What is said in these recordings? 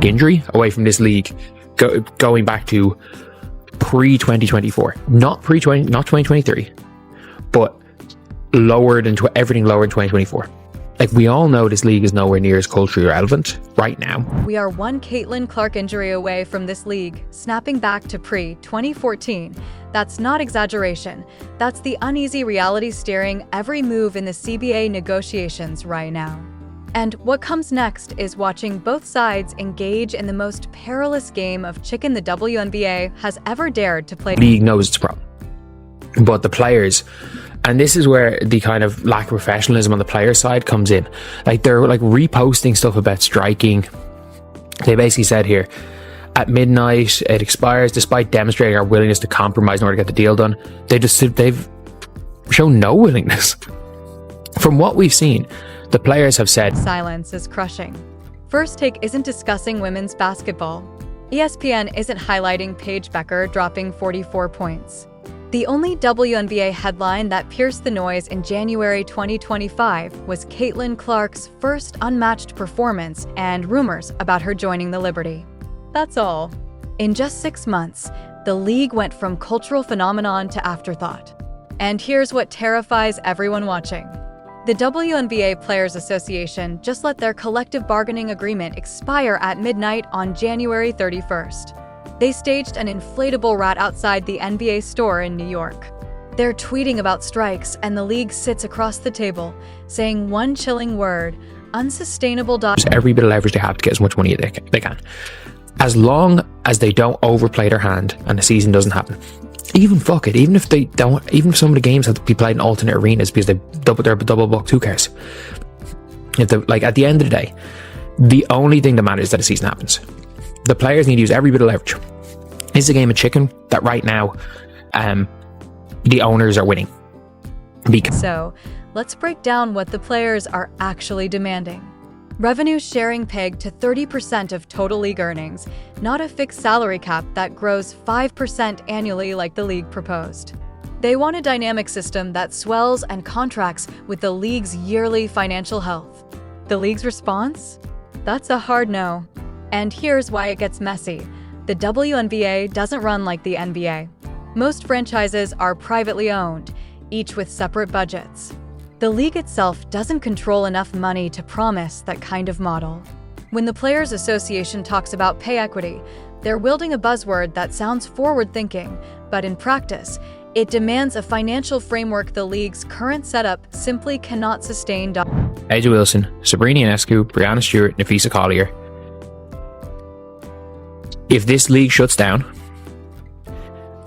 injury away from this league going back to pre-2024, not 2023, but lower than everything lower in 2024. Like, we all know this league is nowhere near as culturally relevant right now. We are one Caitlin Clark injury away from this league snapping back to pre-2014. That's not exaggeration. That's the uneasy reality steering every move in the CBA negotiations right now. And what comes next is watching both sides engage in the most perilous game of chicken the WNBA has ever dared to play. The league knows it's a problem, but the players, and this is where the kind of lack of professionalism on the player side comes in. Like, they're like reposting stuff about striking. They basically said here, at midnight it expires despite demonstrating our willingness to compromise in order to get the deal done. They've shown no willingness. From what we've seen, the players have said silence is crushing. First Take isn't discussing women's basketball. ESPN isn't highlighting Paige Becker dropping 44 points. The only WNBA headline that pierced the noise in January 2025 was Caitlin Clark's first unmatched performance and rumors about her joining the Liberty. That's all. In just 6 months, the league went from cultural phenomenon to afterthought. And here's what terrifies everyone watching. The WNBA Players Association just let their collective bargaining agreement expire at midnight on January 31st. They staged an inflatable rat outside the NBA store in New York. They're tweeting about strikes, and the league sits across the table, saying one chilling word: unsustainable. Every bit of leverage they have to get as much money as they can. As long as they don't overplay their hand and the season doesn't happen. Even fuck it, even if some of the games have to be played in alternate arenas because they're double booked, who cares? At the end of the day, the only thing that matters is that the season happens. The players need to use every bit of leverage. This is a game of chicken that right now the owners are winning. So, let's break down what the players are actually demanding. Revenue sharing pegged to 30% of total league earnings, not a fixed salary cap that grows 5% annually like the league proposed. They want a dynamic system that swells and contracts with the league's yearly financial health. The league's response? That's a hard no. And here's why it gets messy. The WNBA doesn't run like the NBA. Most franchises are privately owned, each with separate budgets. The league itself doesn't control enough money to promise that kind of model. When the Players Association talks about pay equity, they're wielding a buzzword that sounds forward-thinking, but in practice, it demands a financial framework the league's current setup simply cannot sustain. AJ Wilson, Sabrina Ionescu, Brianna Stewart, Nafisa Collier. If this league shuts down,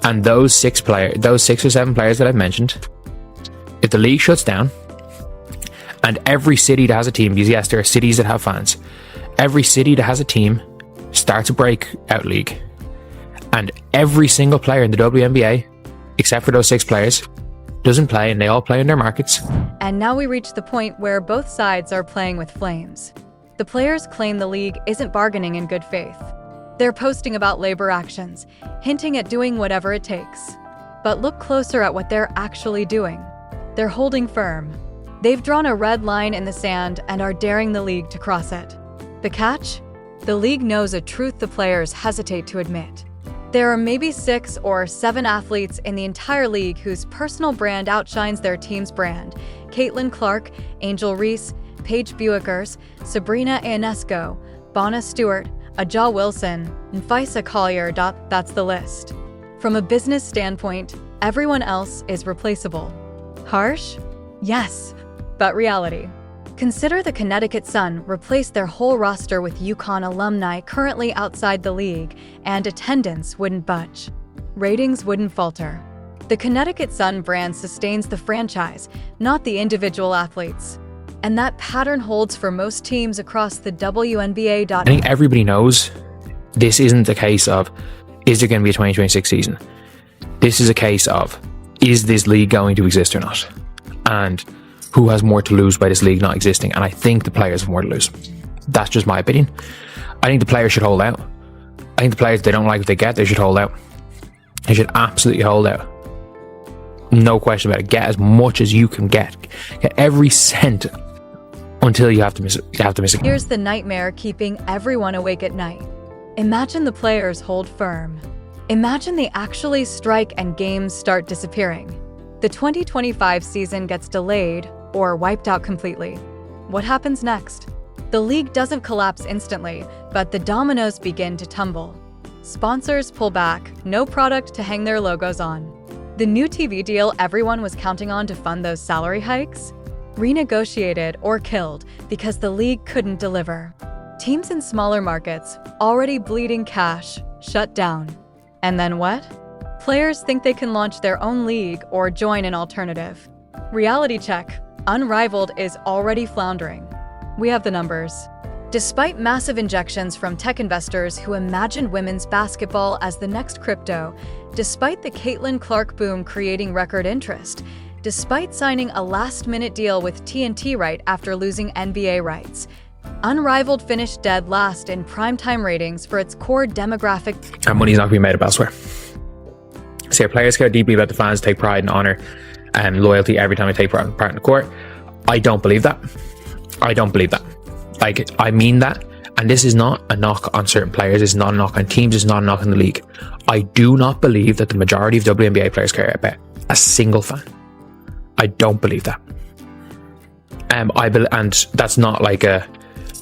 and those 6 or 7 players that I've mentioned, if the league shuts down, and every city that has a team, because yes, there are cities that have fans, every city that has a team starts a breakout league, and every single player in the WNBA, except for those 6 players, doesn't play, and they all play in their markets. And now we reach the point where both sides are playing with flames. The players claim the league isn't bargaining in good faith. They're posting about labor actions, hinting at doing whatever it takes. But look closer at what they're actually doing. They're holding firm. They've drawn a red line in the sand and are daring the league to cross it. The catch? The league knows a truth the players hesitate to admit. There are maybe 6 or 7 athletes in the entire league whose personal brand outshines their team's brand. Caitlin Clark, Angel Reese, Paige Buickers, Sabrina Ionescu, Bonna Stewart, Aja Wilson, and Nafisa Collier. That's the list. From a business standpoint, everyone else is replaceable. Harsh? Yes, but reality. Consider the Connecticut Sun replaced their whole roster with UConn alumni currently outside the league, and attendance wouldn't budge. Ratings wouldn't falter. The Connecticut Sun brand sustains the franchise, not the individual athletes. And that pattern holds for most teams across the WNBA. I think everybody knows this isn't a case of, is there going to be a 2026 season? This is a case of, is this league going to exist or not? And who has more to lose by this league not existing? And I think the players have more to lose. That's just my opinion. I think the players should hold out. I think the players, if they don't like what they get, they should hold out. They should absolutely hold out. No question about it. Get as much as you can get. Get every cent until you have to miss it. Here's the nightmare keeping everyone awake at night. Imagine the players hold firm. Imagine they actually strike and games start disappearing. The 2025 season gets delayed or wiped out completely. What happens next? The league doesn't collapse instantly, but the dominoes begin to tumble. Sponsors pull back, no product to hang their logos on. The new TV deal everyone was counting on to fund those salary hikes? Renegotiated or killed because the league couldn't deliver. Teams in smaller markets, already bleeding cash, shut down. And then what? Players think they can launch their own league or join an alternative. Reality check. Unrivaled is already floundering. We have the numbers. Despite massive injections from tech investors who imagined women's basketball as the next crypto, despite the Caitlin Clark boom creating record interest, despite signing a last-minute deal with TNT right after losing NBA rights, Unrivaled finished dead last in primetime ratings for its core demographic. And money's not going to be made up elsewhere. So players care deeply about the fans, take pride and honor and loyalty every time they take part in the court. I don't believe that. I don't believe that. Like, I mean that. And this is not a knock on certain players. It's not a knock on teams. It's not a knock on the league. I do not believe that the majority of WNBA players care about a single fan. I don't believe that. And that's not like a.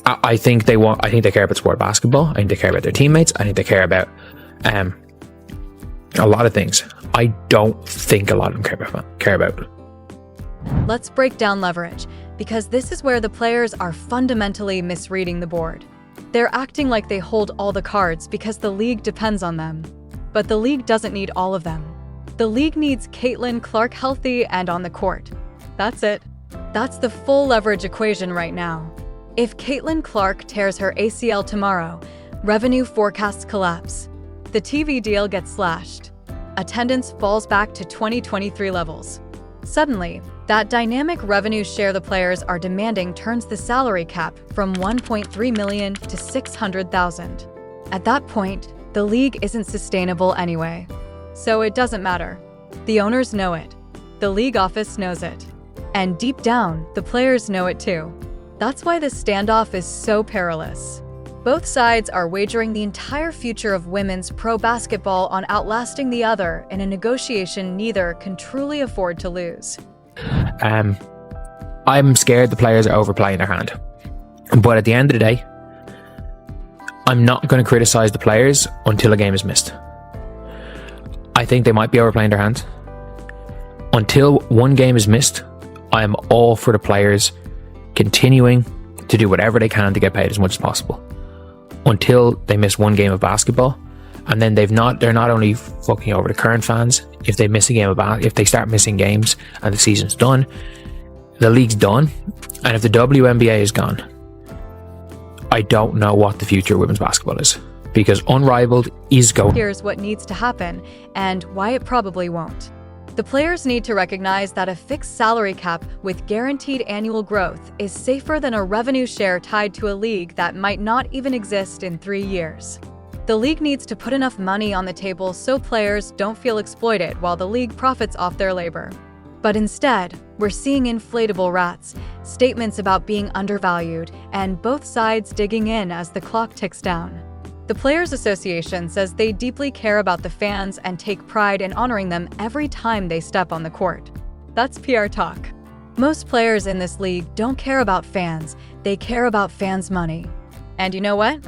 I think they care about sport basketball. I think they care about their teammates. I think they care about a lot of things. I don't think a lot of them care about. Let's break down leverage, because this is where the players are fundamentally misreading the board. They're acting like they hold all the cards because the league depends on them. But the league doesn't need all of them. The league needs Caitlin Clark healthy and on the court. That's it. That's the full leverage equation right now. If Caitlin Clark tears her ACL tomorrow, revenue forecasts collapse. The TV deal gets slashed. Attendance falls back to 2023 levels. Suddenly, that dynamic revenue share the players are demanding turns the salary cap from $1.3 million to $600,000. At that point, the league isn't sustainable anyway. So it doesn't matter. The owners know it. The league office knows it. And deep down, the players know it too. That's why this standoff is so perilous. Both sides are wagering the entire future of women's pro basketball on outlasting the other in a negotiation neither can truly afford to lose. I'm scared the players are overplaying their hand. But at the end of the day, I'm not going to criticize the players until a game is missed. I think they might be overplaying their hand. Until one game is missed, I am all for the players continuing to do whatever they can to get paid as much as possible. Until they miss one game of basketball, and then they're not only fucking over the current fans. If they miss a game if they start missing games and the season's done, the league's done, and if the WNBA is gone, I don't know what the future of women's basketball is, because Unrivaled is going. Here's what needs to happen and why it probably won't. The players need to recognize that a fixed salary cap with guaranteed annual growth is safer than a revenue share tied to a league that might not even exist in 3 years. The league needs to put enough money on the table so players don't feel exploited while the league profits off their labor. But instead, we're seeing inflatable rats, statements about being undervalued, and both sides digging in as the clock ticks down. The Players Association says they deeply care about the fans and take pride in honoring them every time they step on the court. That's PR talk. Most players in this league don't care about fans, they care about fans' money. And you know what?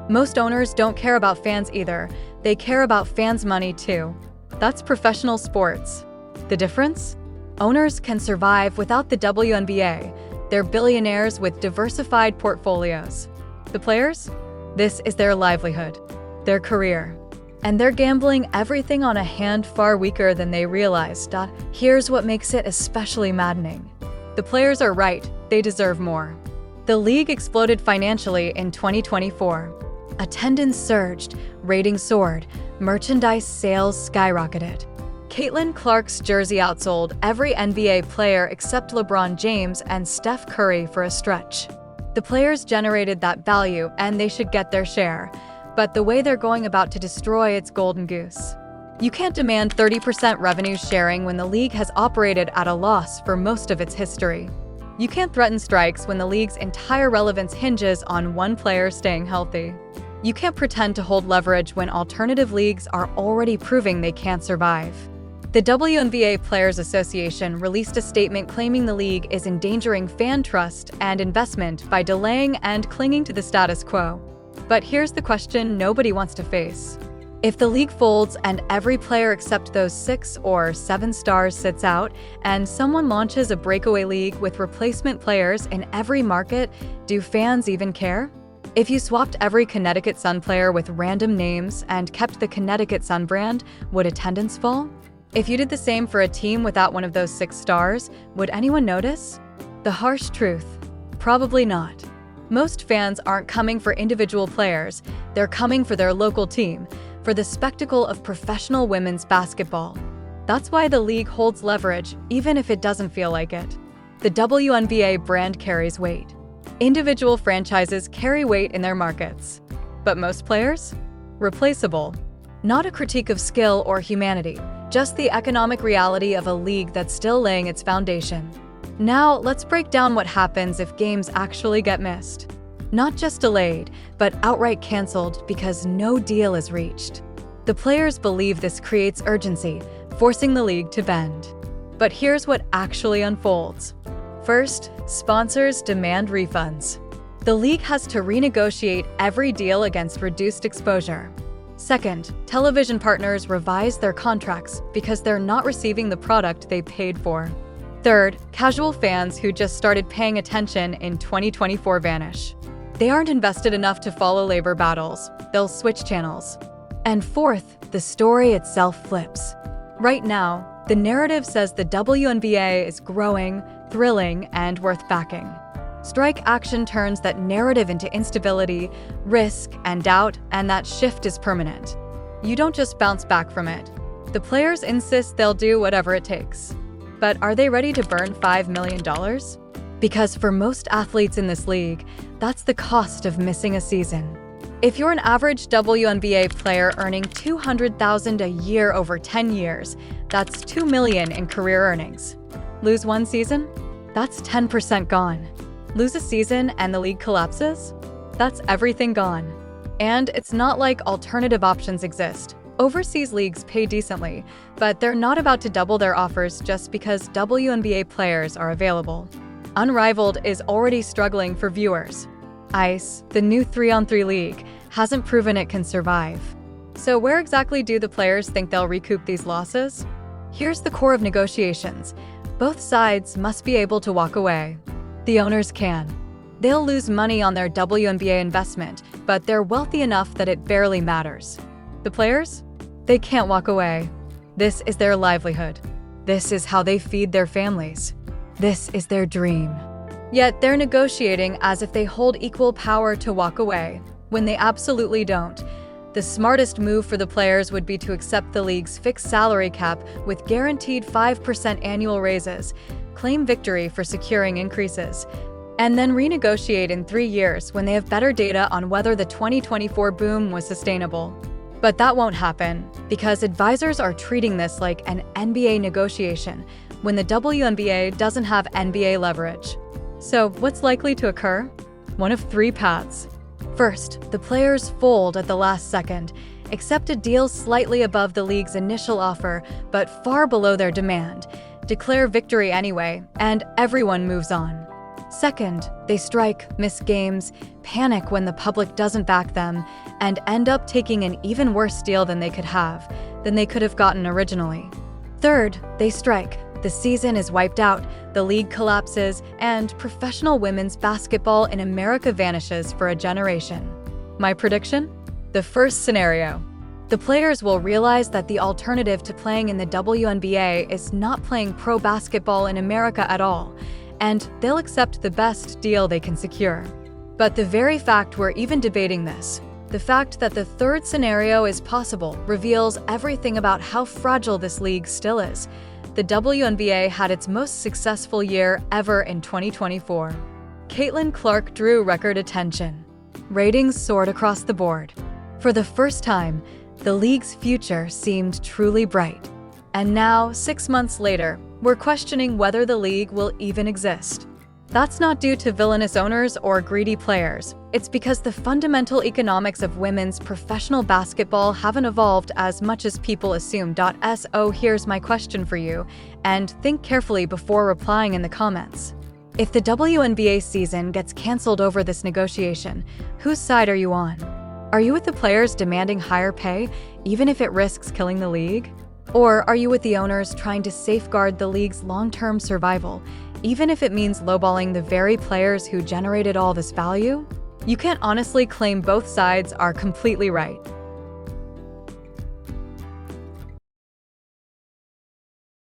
Most owners don't care about fans either, they care about fans' money too. That's professional sports. The difference? Owners can survive without the WNBA. They're billionaires with diversified portfolios. The players? This is their livelihood, their career. And they're gambling everything on a hand far weaker than they realized. Here's what makes it especially maddening. The players are right, they deserve more. The league exploded financially in 2024. Attendance surged, ratings soared, merchandise sales skyrocketed. Caitlin Clark's jersey outsold every NBA player except LeBron James and Steph Curry for a stretch. The players generated that value and they should get their share, but the way they're going about to destroy its golden goose. You can't demand 30% revenue sharing when the league has operated at a loss for most of its history. You can't threaten strikes when the league's entire relevance hinges on one player staying healthy. You can't pretend to hold leverage when alternative leagues are already proving they can't survive. The WNBA Players Association released a statement claiming the league is endangering fan trust and investment by delaying and clinging to the status quo. But here's the question nobody wants to face. If the league folds and every player except those 6 or 7 stars sits out, and someone launches a breakaway league with replacement players in every market, do fans even care? If you swapped every Connecticut Sun player with random names and kept the Connecticut Sun brand, would attendance fall? If you did the same for a team without one of those 6 stars, would anyone notice? The harsh truth: probably not. Most fans aren't coming for individual players, they're coming for their local team, for the spectacle of professional women's basketball. That's why the league holds leverage, even if it doesn't feel like it. The WNBA brand carries weight. Individual franchises carry weight in their markets. But most players? Replaceable. Not a critique of skill or humanity, just the economic reality of a league that's still laying its foundation. Now, let's break down what happens if games actually get missed. Not just delayed, but outright canceled because no deal is reached. The players believe this creates urgency, forcing the league to bend. But here's what actually unfolds. First, sponsors demand refunds. The league has to renegotiate every deal against reduced exposure. Second, television partners revise their contracts because they're not receiving the product they paid for. Third, casual fans who just started paying attention in 2024 vanish. They aren't invested enough to follow labor battles. They'll switch channels. And fourth, the story itself flips. Right now, the narrative says the WNBA is growing, thrilling, and worth backing. Strike action turns that narrative into instability, risk, and doubt, and that shift is permanent. You don't just bounce back from it. The players insist they'll do whatever it takes. But are they ready to burn $5 million? Because for most athletes in this league, that's the cost of missing a season. If you're an average WNBA player earning $200,000 a year over 10 years, that's $2 million in career earnings. Lose one season? That's 10% gone. Lose a season and the league collapses? That's everything gone. And it's not like alternative options exist. Overseas leagues pay decently, but they're not about to double their offers just because WNBA players are available. Unrivaled is already struggling for viewers. ICE, the new 3-on-3 league, hasn't proven it can survive. So where exactly do the players think they'll recoup these losses? Here's the core of negotiations. Both sides must be able to walk away. The owners can. They'll lose money on their WNBA investment, but they're wealthy enough that it barely matters. The players? They can't walk away. This is their livelihood. This is how they feed their families. This is their dream. Yet they're negotiating as if they hold equal power to walk away, when they absolutely don't. The smartest move for the players would be to accept the league's fixed salary cap with guaranteed 5% annual raises, claim victory for securing increases, and then renegotiate in 3 years when they have better data on whether the 2024 boom was sustainable. But that won't happen, because advisors are treating this like an NBA negotiation, when the WNBA doesn't have NBA leverage. So what's likely to occur? One of 3 paths. First, the players fold at the last second, accept a deal slightly above the league's initial offer, but far below their demand, declare victory anyway, and everyone moves on. Second, they strike, miss games, panic when the public doesn't back them, and end up taking an even worse deal than they could have gotten originally. Third, they strike. The season is wiped out, the league collapses, and professional women's basketball in America vanishes for a generation. My prediction? The first scenario. The players will realize that the alternative to playing in the WNBA is not playing pro basketball in America at all, and they'll accept the best deal they can secure. But the very fact we're even debating this, the fact that the third scenario is possible, reveals everything about how fragile this league still is. The WNBA had its most successful year ever in 2024. Caitlin Clark drew record attention. Ratings soared across the board. For the first time, the league's future seemed truly bright. And now, 6 months later, we're questioning whether the league will even exist. That's not due to villainous owners or greedy players. It's because the fundamental economics of women's professional basketball haven't evolved as much as people assume. So here's my question for you, and think carefully before replying in the comments. If the WNBA season gets cancelled over this negotiation, whose side are you on? Are you with the players demanding higher pay, even if it risks killing the league? Or are you with the owners trying to safeguard the league's long-term survival, even if it means lowballing the very players who generated all this value? You can't honestly claim both sides are completely right.